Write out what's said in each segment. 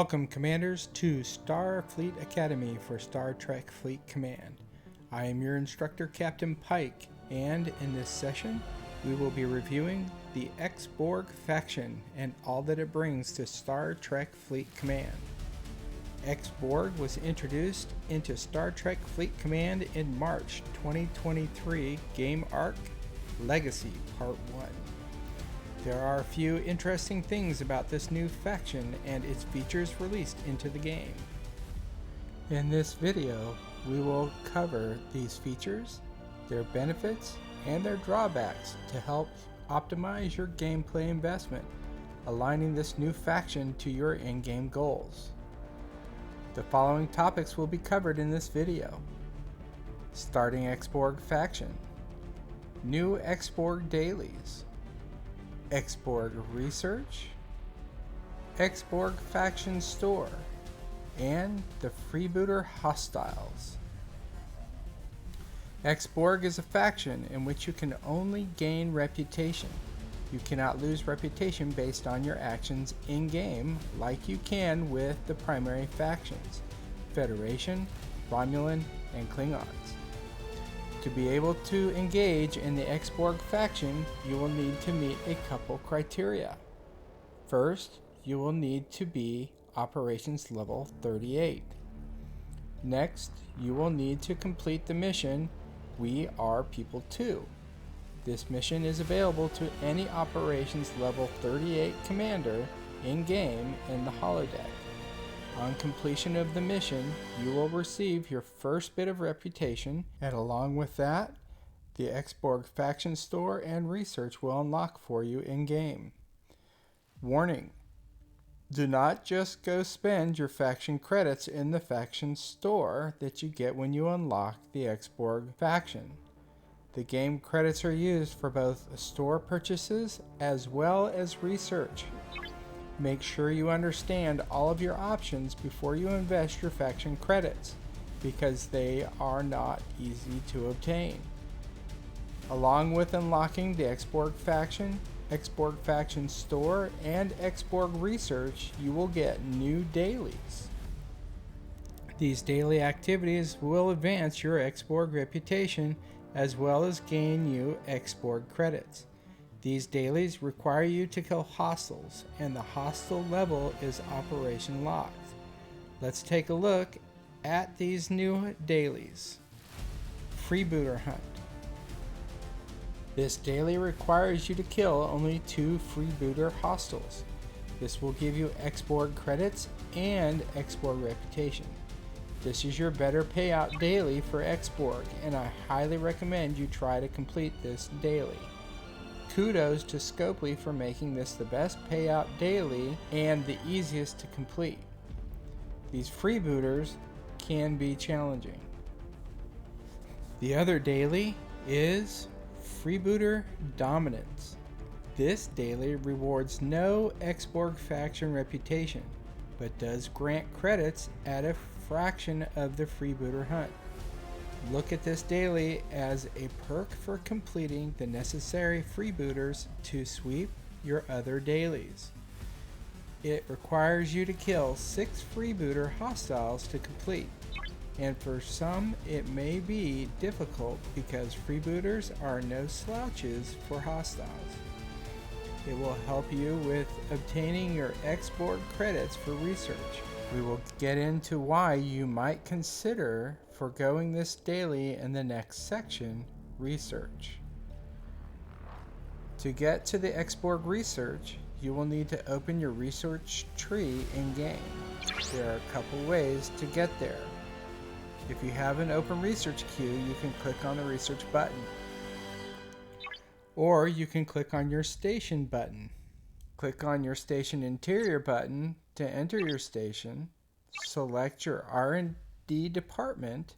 Welcome, Commanders, to Starfleet Academy for Star Trek Fleet Command. I am your instructor, Captain Pike, and in this session, we will be reviewing the Ex-Borg Faction and all that it brings to Star Trek Fleet Command. Ex-Borg was introduced into Star Trek Fleet Command in March 2023 game arc Legacy Part 1. There are a few interesting things about this new faction and its features released into the game. In this video, we will cover these features, their benefits, and their drawbacks to help optimize your gameplay investment, aligning this new faction to your in-game goals. The following topics will be covered in this video. Starting Ex-Borg Faction, new Ex-Borg Dailies, Ex-Borg Research, Ex-Borg Faction Store, and the Freebooter Hostiles. Ex-Borg is a faction in which you can only gain reputation. You cannot lose reputation based on your actions in-game like you can with the primary factions, Federation, Romulan, and Klingons. To be able to engage in the Ex-Borg faction, you will need to meet a couple criteria. First, you will need to be Operations Level 38. Next, you will need to complete the mission, We Are People 2. This mission is available to any Operations Level 38 commander in-game in the holodeck. On completion of the mission, you will receive your first bit of reputation, and along with that, the Ex-Borg Faction Store and Research will unlock for you in-game. Warning: do not just go spend your faction credits in the faction store that you get when you unlock the Ex-Borg faction. The game credits are used for both store purchases as well as research. Make sure you understand all of your options before you invest your faction credits, because they are not easy to obtain. Along with unlocking the Ex-Borg faction, Ex-Borg Faction Store, and Ex-Borg Research, you will get new dailies. These daily activities will advance your Ex-Borg reputation as well as gain you Ex-Borg credits. These dailies require you to kill hostiles, and the hostile level is Operation Locked. Let's take a look at these new dailies. Freebooter Hunt. This daily requires you to kill only 2 freebooter hostiles. This will give you Ex-Borg credits and Ex-Borg reputation. This is your better payout daily for Ex-Borg, and I highly recommend you try to complete this daily. Kudos to Scopely for making this the best payout daily and the easiest to complete. These freebooters can be challenging. The other daily is Freebooter Dominance. This daily rewards no Ex-Borg faction reputation, but does grant credits at a fraction of the freebooter hunt. Look at this daily as a perk for completing the necessary freebooters to sweep your other dailies. It requires you to kill 6 freebooter hostiles to complete, and for some it may be difficult because freebooters are no slouches for hostiles. It will help you with obtaining your Ex-Borg credits for research. We will get into why you might consider foregoing this daily in the next section, Research. To get to the Ex-Borg Research, you will need to open your research tree in-game. There are a couple ways to get there. If you have an open research queue, you can click on the research button. Or you can click on your station button. Click on your station interior button to enter your station, select your R&D department,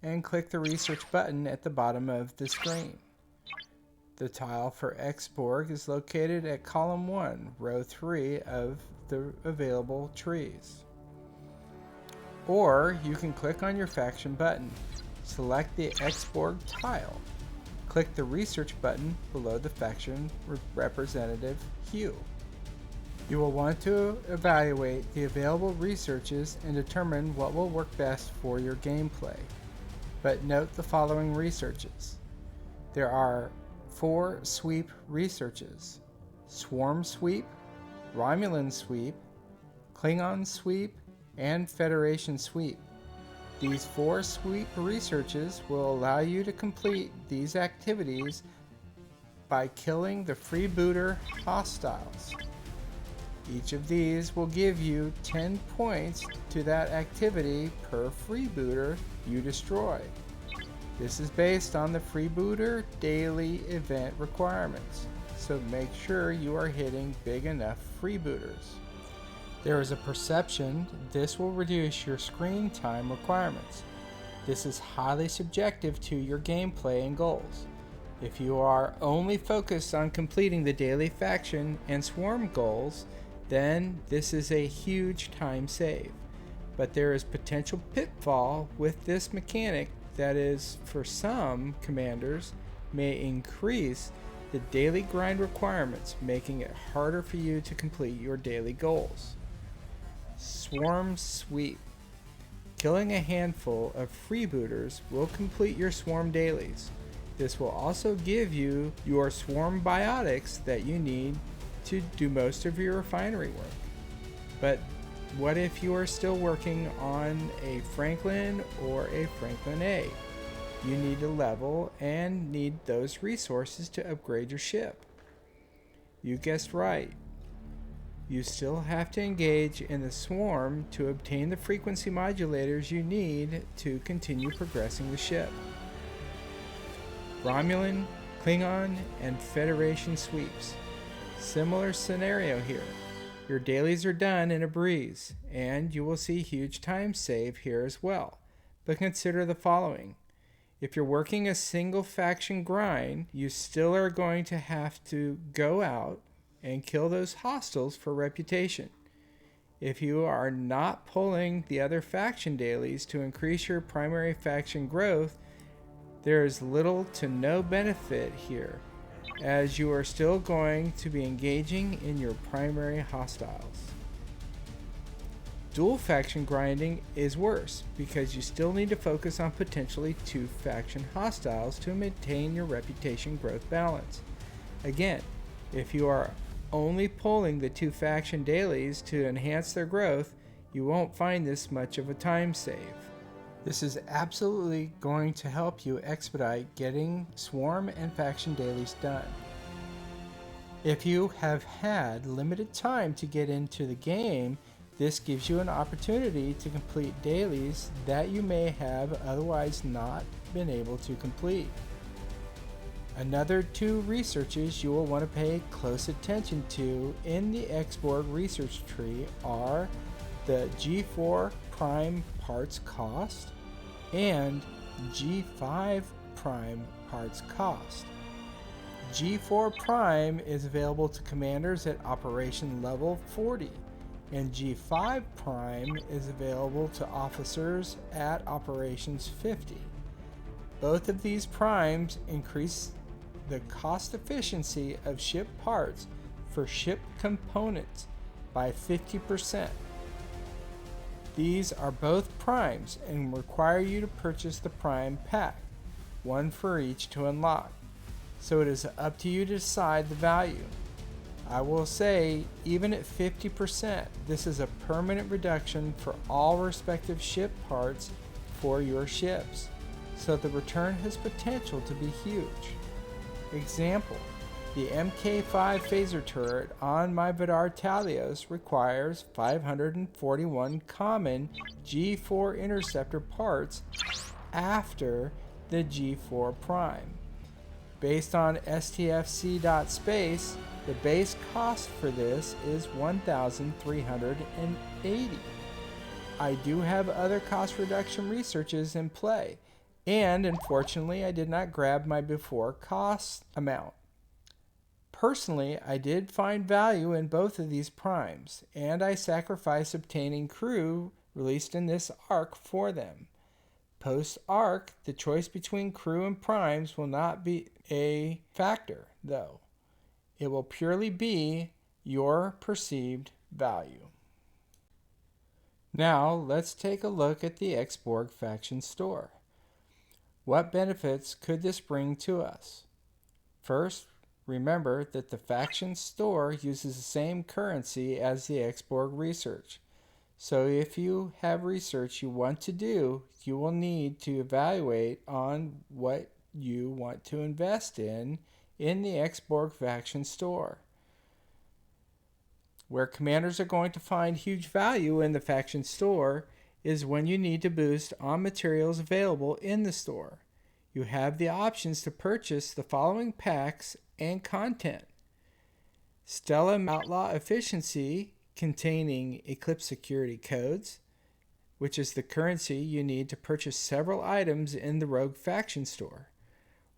and click the research button at the bottom of the screen. The tile for Ex-Borg is located at column 1, row 3 of the available trees. Or you can click on your faction button, select the Ex-Borg tile, click the research button below the faction representative hue. You will want to evaluate the available researches and determine what will work best for your gameplay. But note the following researches. There are 4 sweep researches: Swarm Sweep, Romulan Sweep, Klingon Sweep, and Federation Sweep. These 4 sweep researches will allow you to complete these activities by killing the Freebooter hostiles. Each of these will give you 10 points to that activity per Freebooter you destroy. This is based on the Freebooter daily event requirements, so make sure you are hitting big enough Freebooters. There is a perception this will reduce your screen time requirements. This is highly subjective to your gameplay and goals. If you are only focused on completing the daily faction and swarm goals, then this is a huge time save. But there is potential pitfall with this mechanic that is, for some commanders, may increase the daily grind requirements, making it harder for you to complete your daily goals. Swarm Sweep. Killing a handful of freebooters will complete your swarm dailies. This will also give you your swarm biotics that you need to do most of your refinery work. But what if you are still working on a Franklin or a Franklin A? You need to level and need those resources to upgrade your ship. You guessed right. You still have to engage in the swarm to obtain the frequency modulators you need to continue progressing the ship. Romulan, Klingon, and Federation sweeps. Similar scenario here. Your dailies are done in a breeze, and you will see huge time save here as well. But consider the following. If you're working a single faction grind, you still are going to have to go out and kill those hostiles for reputation. If you are not pulling the other faction dailies to increase your primary faction growth, there is little to no benefit here, as you are still going to be engaging in your primary hostiles. Dual faction grinding is worse because you still need to focus on potentially 2 faction hostiles to maintain your reputation growth balance. Again, if you are only pulling the 2 faction dailies to enhance their growth, you won't find this much of a time save. This is absolutely going to help you expedite getting swarm and faction dailies done. If you have had limited time to get into the game, this gives you an opportunity to complete dailies that you may have otherwise not been able to complete. Another 2 researches you will want to pay close attention to in the Ex-Borg research tree are the G4 prime parts cost and G5 prime parts cost. G4 prime is available to commanders at operation level 40, and G5 prime is available to officers at operations 50. Both of these primes increase the cost efficiency of ship parts for ship components by 50%. These are both primes and require you to purchase the prime pack, 1 for each to unlock. So it is up to you to decide the value. I will say, even at 50%, this is a permanent reduction for all respective ship parts for your ships, so the return has potential to be huge. Example, the Mk5 phaser turret on my Vidar Talios requires 541 common G4 interceptor parts after the G4 prime. Based on STFC.space, the base cost for this is 1,380. I do have other cost reduction researches in play, and unfortunately I did not grab my before cost amount. Personally, I did find value in both of these primes, and I sacrificed obtaining crew released in this arc for them. Post-arc, the choice between crew and primes will not be a factor, though. It will purely be your perceived value. Now let's take a look at the Ex-Borg Faction store. What benefits could this bring to us? First, remember that the faction store uses the same currency as the Ex-Borg research. So if you have research you want to do, you will need to evaluate on what you want to invest in the Ex-Borg Faction store. Where commanders are going to find huge value in the faction store is when you need to boost on materials available in the store. You have the options to purchase the following packs and content: Stella Outlaw Efficiency, containing Eclipse security codes, which is the currency you need to purchase several items in the Rogue Faction store.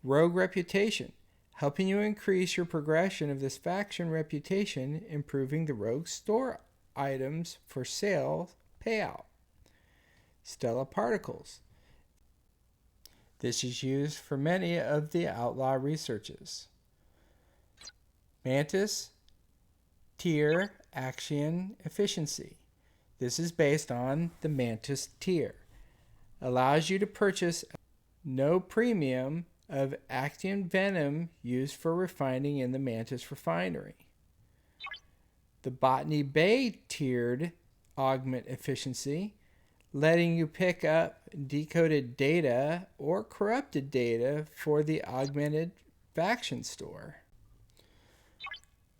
Rogue Reputation, helping you increase your progression of this faction reputation, improving the Rogue store items for sale payout. Stella Particles. This is used for many of the outlaw researches. Mantis Tier Action Efficiency. This is based on the Mantis tier. Allows you to purchase no premium of Actium Venom used for refining in the Mantis refinery. The Botany Bay tiered Augment Efficiency, letting you pick up decoded data or corrupted data for the Augmented Faction store.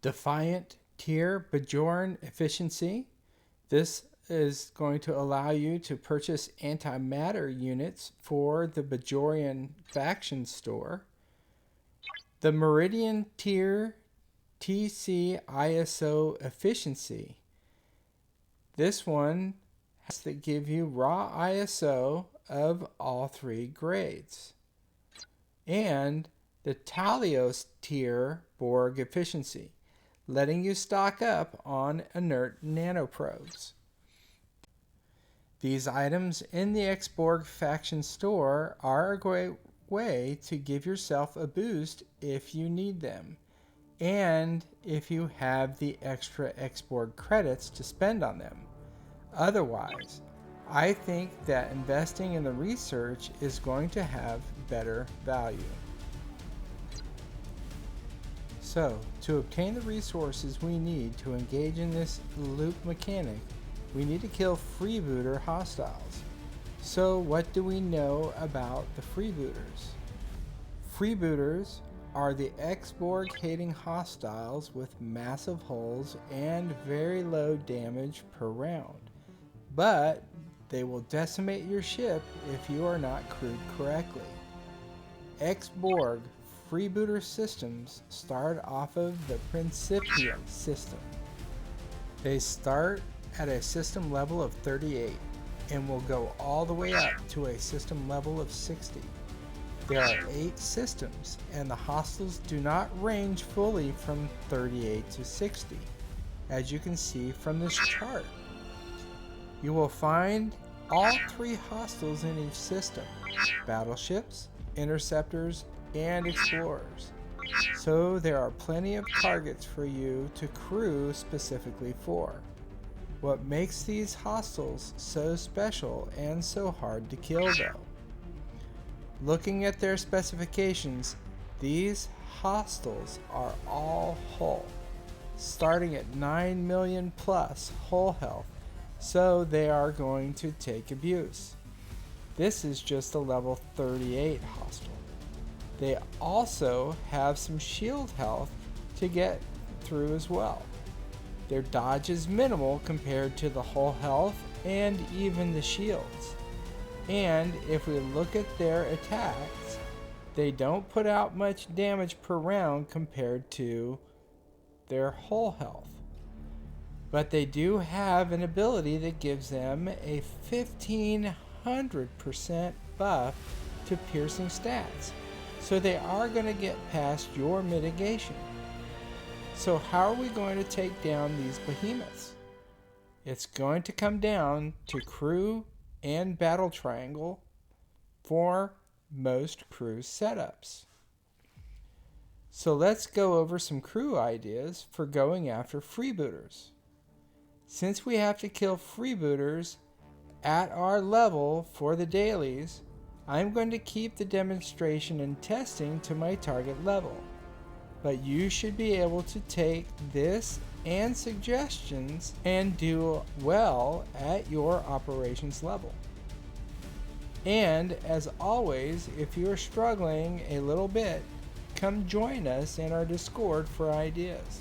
Defiant Tier Bajoran Efficiency. This is going to allow you to purchase antimatter units for the Bajorian Faction store. The Meridian Tier TC ISO Efficiency. This one has to give you raw ISO of all 3 grades. And the Talios Tier Borg Efficiency, letting you stock up on inert nanoprobes. These items in the Ex-Borg Faction store are a great way to give yourself a boost if you need them, and if you have the extra Ex-Borg credits to spend on them. Otherwise, I think that investing in the research is going to have better value. So, to obtain the resources we need to engage in this loop mechanic, we need to kill Freebooter hostiles. So what do we know about the Freebooters? Freebooters are the Ex-Borg hating hostiles with massive hulls and very low damage per round. But they will decimate your ship if you are not crewed correctly. Ex-Borg Freebooter systems start off of the Principium system. They start at a system level of 38 and will go all the way up to a system level of 60. There are 8 systems, and the hostiles do not range fully from 38 to 60, as you can see from this chart. You will find all 3 hostiles in each system: battleships, interceptors, and explorers. So there are plenty of targets for you to crew specifically for. What makes these hostiles so special and so hard to kill though? Looking at their specifications, these hostiles are all hull, starting at 9 million plus hull health, so they are going to take abuse. This is just a level 38 hostile. They also have some shield health to get through as well. Their dodge is minimal compared to the hull health and even the shields. And if we look at their attacks, they don't put out much damage per round compared to their hull health. But they do have an ability that gives them a 1500% buff to piercing stats. So they are going to get past your mitigation. So how are we going to take down these behemoths? It's going to come down to crew and battle triangle for most crew setups. So let's go over some crew ideas for going after freebooters. Since we have to kill freebooters at our level for the dailies, I'm going to keep the demonstration and testing to my target level. But you should be able to take this and suggestions and do well at your operations level. And as always, if you are struggling a little bit, come join us in our Discord for ideas.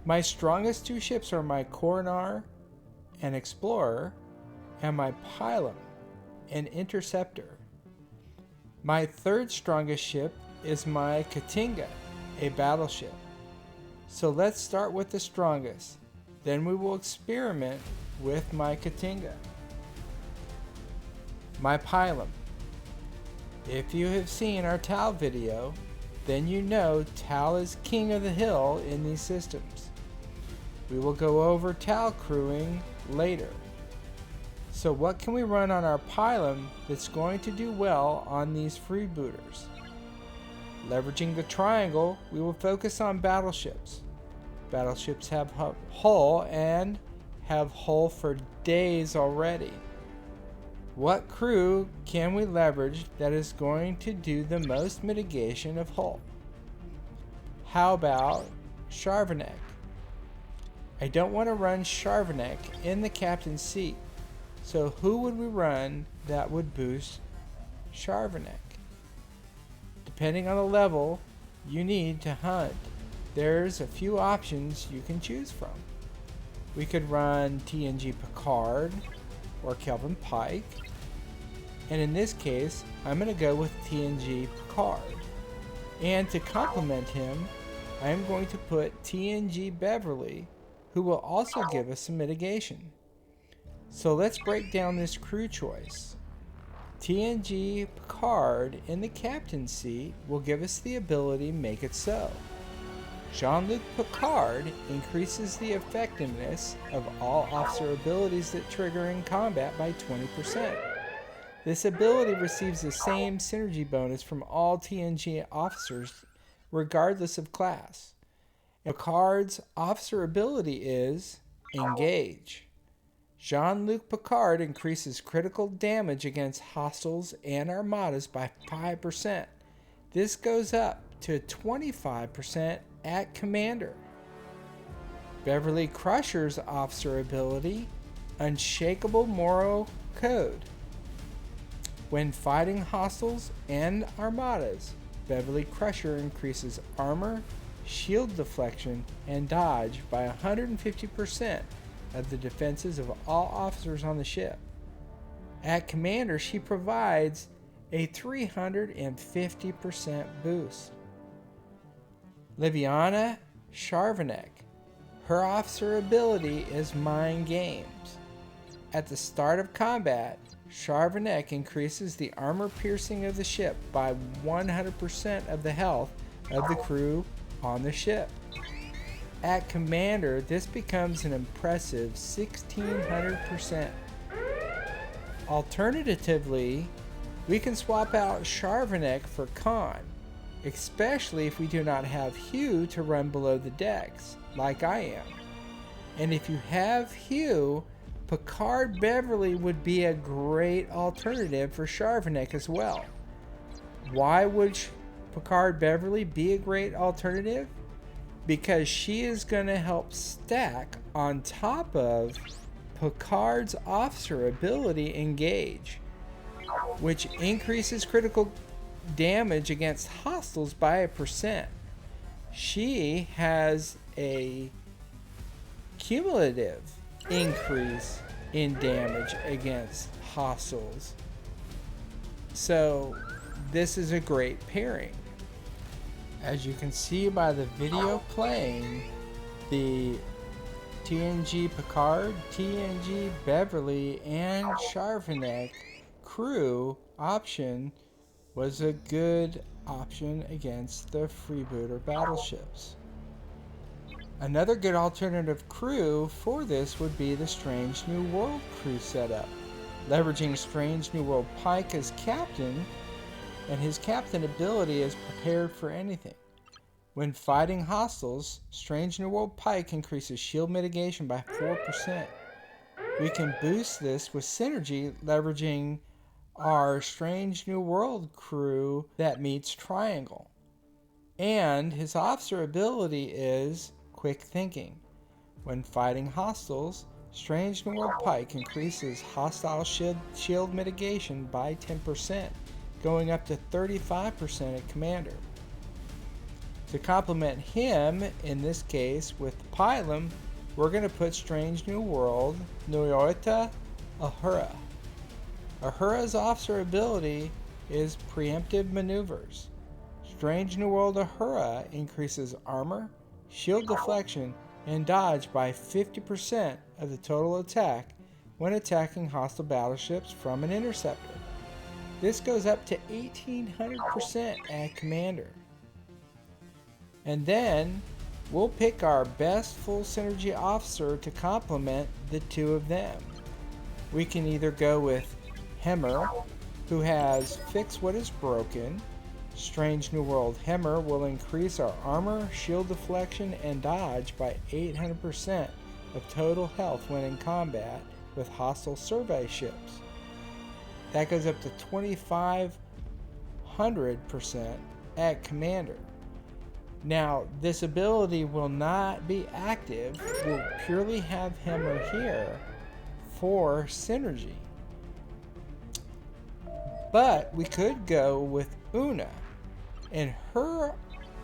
My strongest two ships are my Coronar, an Explorer, and my Pylon, an Interceptor. My third strongest ship is my Katinga, a battleship. So let's start with the strongest, then we will experiment with my Katinga. My Pylon. If you have seen our Tal video, then you know Tal is king of the hill in these systems. We will go over Tal crewing later. So what can we run on our Pylon that's going to do well on these freebooters? Leveraging the triangle, we will focus on battleships. Battleships have hull and have hull for days already. What crew can we leverage that is going to do the most mitigation of hull? How about Charvenek? I don't want to run Charvenek in the captain's seat, so who would we run that would boost Charvenek? Depending on the level you need to hunt, there's a few options you can choose from. We could run TNG Picard or Kelvin Pike, and in this case I'm going to go with TNG Picard, and to complement him I am going to put TNG Beverly, who will also give us some mitigation. So let's break down this crew choice. TNG Picard in the captain's seat will give us the ability Make It So. Jean-Luc Picard increases the effectiveness of all officer abilities that trigger in combat by 20%. This ability receives the same synergy bonus from all TNG officers regardless of class. Picard's officer ability is Engage. Jean-Luc Picard increases critical damage against hostiles and armadas by 5%. This goes up to 25% at Commander. Beverly Crusher's officer ability, Unshakable Moral Code. When fighting hostiles and armadas, Beverly Crusher increases armor, shield deflection, and dodge by 150% of the defenses of all officers on the ship. At Commander, she provides a 350% boost. Liviana Charvenek. Her officer ability is Mind Games. At the start of combat, Charvenek increases the armor piercing of the ship by 100% of the health of the crew on the ship. At Commander, this becomes an impressive 1600%. Alternatively, we can swap out Charvenek for Khan, especially if we do not have Hugh to run below the decks, like I am. And if you have Hugh, Picard Beverly would be a great alternative for Charvenek as well. Why would Picard Beverly be a great alternative? Because she is going to help stack on top of Picard's officer ability Engage, which increases critical damage against hostiles by 1%. She has a cumulative increase in damage against hostiles. So this is a great pairing. As you can see by the video playing, the TNG Picard, TNG Beverly, and Charvenek crew option was a good option against the freebooter battleships. Another good alternative crew for this would be the Strange New World crew setup. Leveraging Strange New World Pike as captain, and his captain ability is Prepared for Anything. When fighting hostiles, Strange New World Pike increases shield mitigation by 4%. We can boost this with synergy, leveraging our Strange New World crew that meets Triangle. And his officer ability is Quick Thinking. When fighting hostiles, Strange New World Pike increases hostile shield mitigation by 10%, going up to 35% at Commander. To complement him, in this case with Pylum, we're going to put Strange New World Noyota Ahura. Ahura's officer ability is Preemptive Maneuvers. Strange New World Ahura increases armor, shield deflection, and dodge by 50% of the total attack when attacking hostile battleships from an interceptor. This goes up to 1800% at Commander. And then we'll pick our best full synergy officer to complement the two of them. We can either go with Hemmer, who has Fix What Is Broken. Strange New World Hemmer will increase our armor, shield deflection, and dodge by 800% of total health when in combat with hostile survey ships. That goes up to 2500% at Commander. Now, this ability will not be active. We'll purely have Hemmer here for synergy. But we could go with Una, and her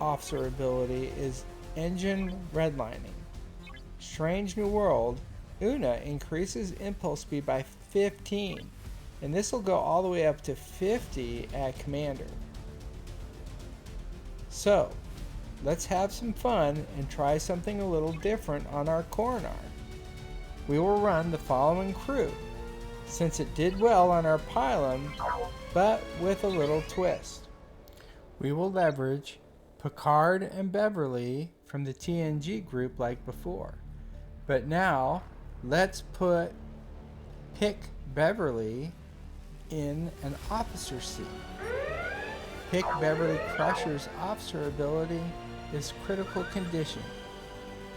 officer ability is Engine Redlining. Strange New World, Una increases impulse speed by 15, and this will go all the way up to 50 at Commander. So, let's have some fun and try something a little different on our Coronar. We will run the following crew, since it did well on our Pylum, but with a little twist. We will leverage Picard and Beverly from the TNG group like before. But now, let's pick Beverly in an officer seat. Pick Beverly Crusher's officer ability is Critical Condition.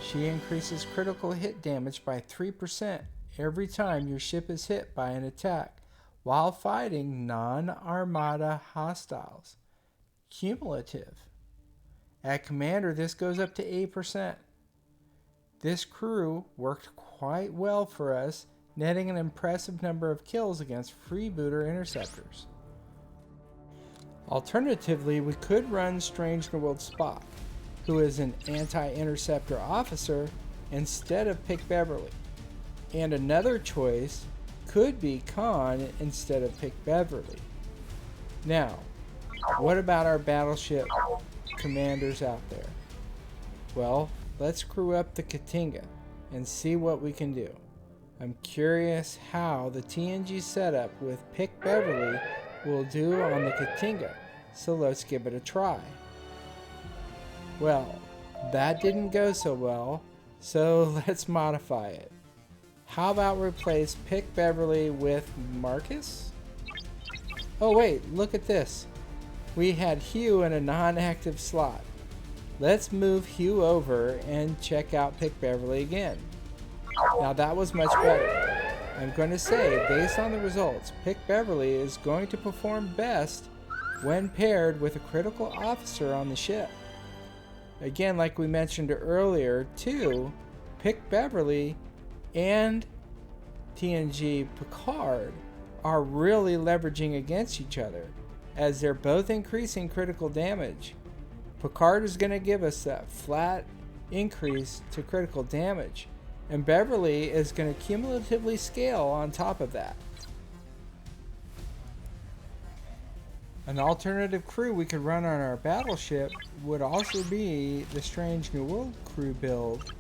She increases critical hit damage by 3% every time your ship is hit by an attack while fighting non-armada hostiles. Cumulative. At Commander, this goes up to 8%. This crew worked quite well for us, netting an impressive number of kills against Freebooter interceptors. Alternatively, we could run Strange New World Spock, who is an anti-interceptor officer, instead of Pick Beverly. And another choice could be Khan instead of Pick Beverly. Now, what about our battleship commanders out there? Well, let's crew up the Katinga and see what we can do. I'm curious how the TNG setup with Pick Beverly will do on the Katinga, so let's give it a try. Well, that didn't go so well, so let's modify it. How about replace Pick Beverly with Marcus? Oh wait, look at this. We had Hugh in a non-active slot. Let's move Hugh over and check out Pick Beverly again. Now that was much better. I'm going to say, based on the results, Pick Beverly is going to perform best when paired with a critical officer on the ship. Again, like we mentioned earlier, too, Pick Beverly and TNG Picard are really leveraging against each other, as they're both increasing critical damage. Picard is going to give us that flat increase to critical damage, and Beverly is going to cumulatively scale on top of that. An alternative crew we could run on our battleship would also be the Strange New World crew build,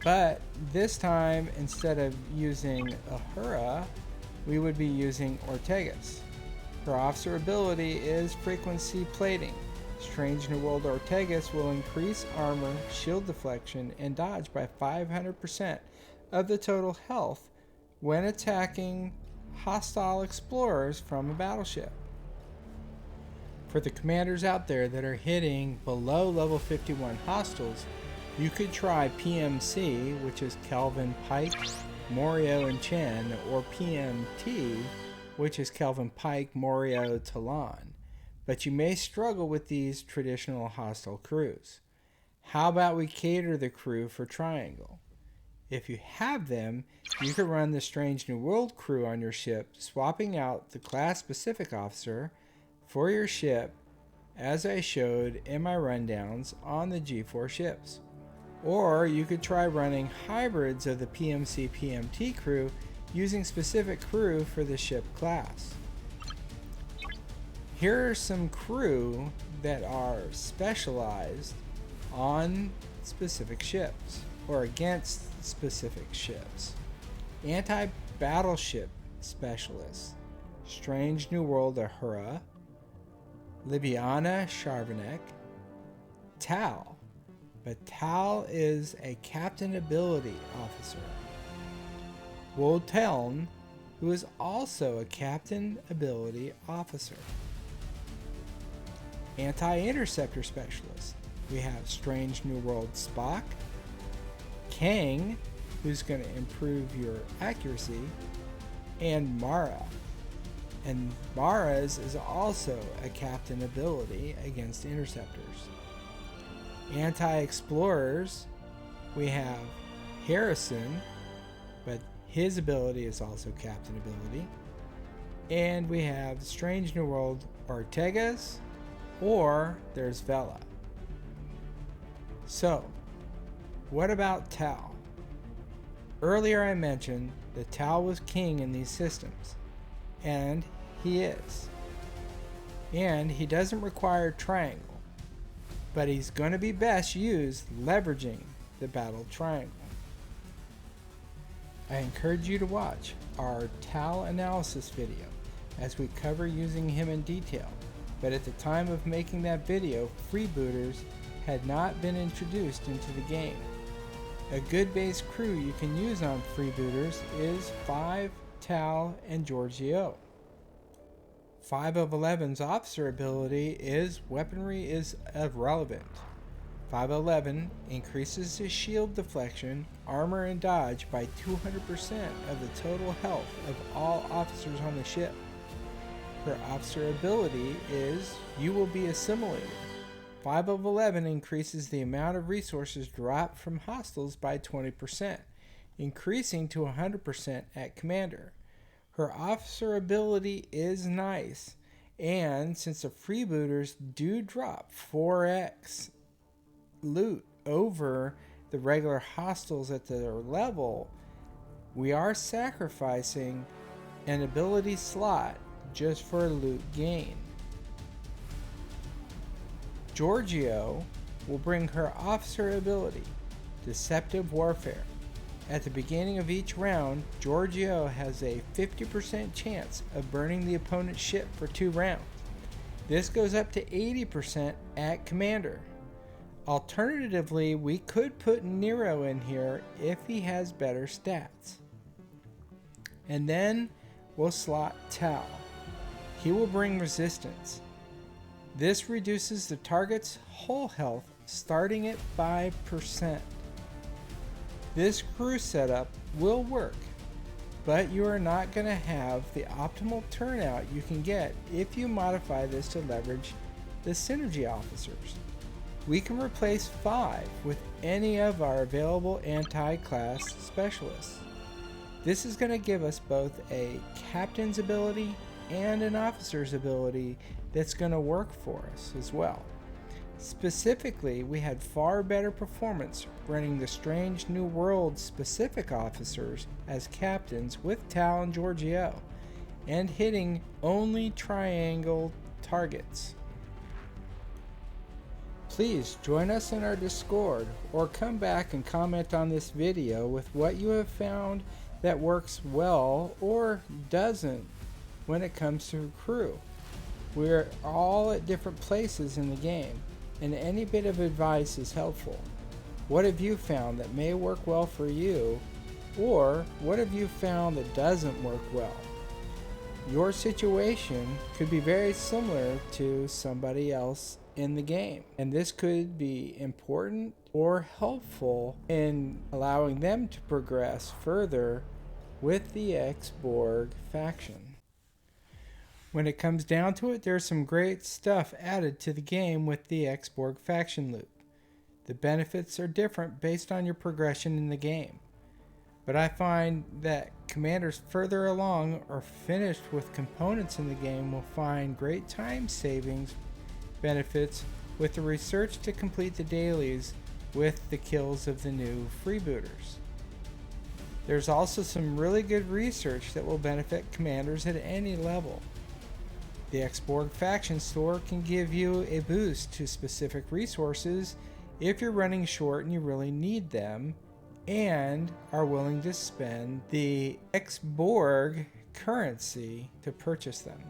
but this time, instead of using Ahura, we would be using Ortegas. Her officer ability is Frequency Plating. Strange New World Ortegas will increase armor, shield deflection, and dodge by 500% of the total health when attacking hostile explorers from a battleship. For the commanders out there that are hitting below level 51 hostiles, you could try PMC, which is Kelvin, Pike, Morio, and Chen, or PMT, which is Kelvin, Pike, Morio, Talon. But you may struggle with these traditional hostile crews. How about we cater the crew for Triangle? If you have them, you could run the Strange New World crew on your ship, swapping out the class-specific officer for your ship, as I showed in my rundowns on the G4 ships. Or you could try running hybrids of the PMC-PMT crew using specific crew for the ship class. Here are some crew that are specialized on specific ships or against specific ships. Anti-battleship specialists: Strange New World Uhura, Libyana Sharvanek, Tal, but Tal is a captain ability officer. Woteln, who is also a captain ability officer. Anti-interceptor specialist: we have Strange New World Spock, Kang, who's going to improve your accuracy, and Mara. And Mara's is also a captain ability against interceptors. Anti-explorers, we have Harrison, but his ability is also captain ability. And we have Strange New World Ortegas, or there's Vela. So, what about Tal? Earlier I mentioned that Tal was king in these systems, and he is. And he doesn't require triangle, but he's going to be best used leveraging the battle triangle. I encourage you to watch our Tal analysis video as we cover using him in detail, but at the time of making that video, freebooters had not been introduced into the game. A good base crew you can use on freebooters is 5, Tal, and Giorgio. 5 of 11's officer ability is weaponry is irrelevant. 511 increases his shield deflection, armor, and dodge by 200% of the total health of all officers on the ship. Her officer ability is you will be assimilated. 5 of 11 increases the amount of resources dropped from hostiles by 20%, increasing to 100% at commander. Her officer ability is nice, and since the freebooters do drop 4x loot over the regular hostiles at their level, we are sacrificing an ability slot just for loot gain. Giorgio will bring her officer ability, Deceptive Warfare. At the beginning of each round, Giorgio has a 50% chance of burning the opponent's ship for 2 rounds. This goes up to 80% at commander. Alternatively, we could put Nero in here if he has better stats. And then we'll slot Tal. He will bring resistance. This reduces the target's whole health starting at 5%. This crew setup will work, but you are not going to have the optimal turnout you can get if you modify this to leverage the synergy officers. We can replace 5 with any of our available anti-class specialists. This is going to give us both a captain's ability and an officer's ability that's going to work for us as well. Specifically, we had far better performance running the Strange New World specific officers as captains with Tal and Giorgio, and hitting only triangle targets. Please join us in our Discord, or come back and comment on this video with what you have found that works well or doesn't when it comes to crew. We're all at different places in the game, and any bit of advice is helpful. What have you found that may work well for you, or what have you found that doesn't work well? your situation could be very similar to somebody else in the game, and this could be important or helpful in allowing them to progress further with the Ex-Borg faction. When it comes down to it, there's some great stuff added to the game with the Ex-Borg faction loop. The benefits are different based on your progression in the game, but I find that commanders further along or finished with components in the game will find great time savings benefits with the research to complete the dailies with the kills of the new freebooters. There's also some really good research that will benefit commanders at any level. The Ex-Borg Faction Store can give you a boost to specific resources if you're running short and you really need them and are willing to spend the Ex-Borg currency to purchase them.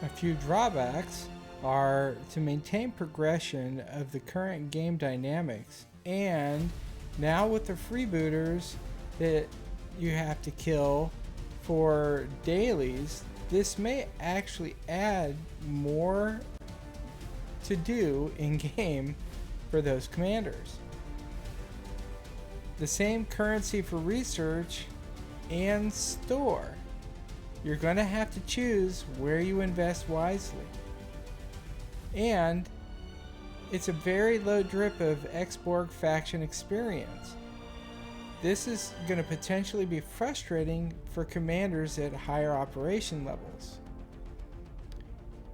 A few drawbacks are to maintain progression of the current game dynamics, and now with the freebooters that you have to kill for dailies, this may actually add more to do in game for those commanders. The same currency for research and store. You're going to have to choose where you invest wisely. And it's a very low drip of Ex-Borg faction experience. This is going to potentially be frustrating for commanders at higher operation levels.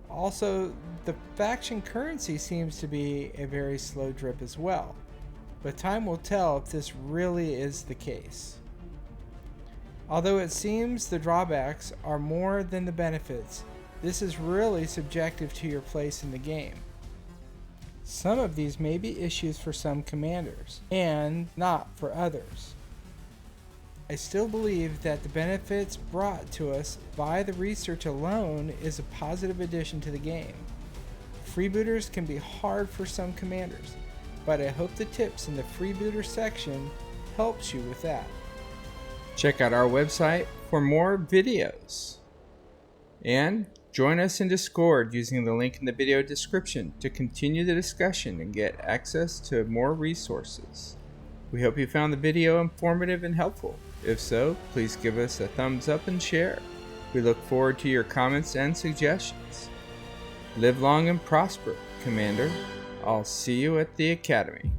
Also, the faction currency seems to be a very slow drip as well, but time will tell if this really is the case. Although it seems the drawbacks are more than the benefits, this is really subjective to your place in the game. Some of these may be issues for some commanders, and not for others. I still believe that the benefits brought to us by the research alone is a positive addition to the game. Freebooters can be hard for some commanders, but I hope the tips in the freebooter section helps you with that. Check out our website for more videos. And join us in Discord using the link in the video description to continue the discussion and get access to more resources. We hope you found the video informative and helpful. If so, please give us a thumbs up and share. We look forward to your comments and suggestions. Live long and prosper, Commander. I'll see you at the Academy.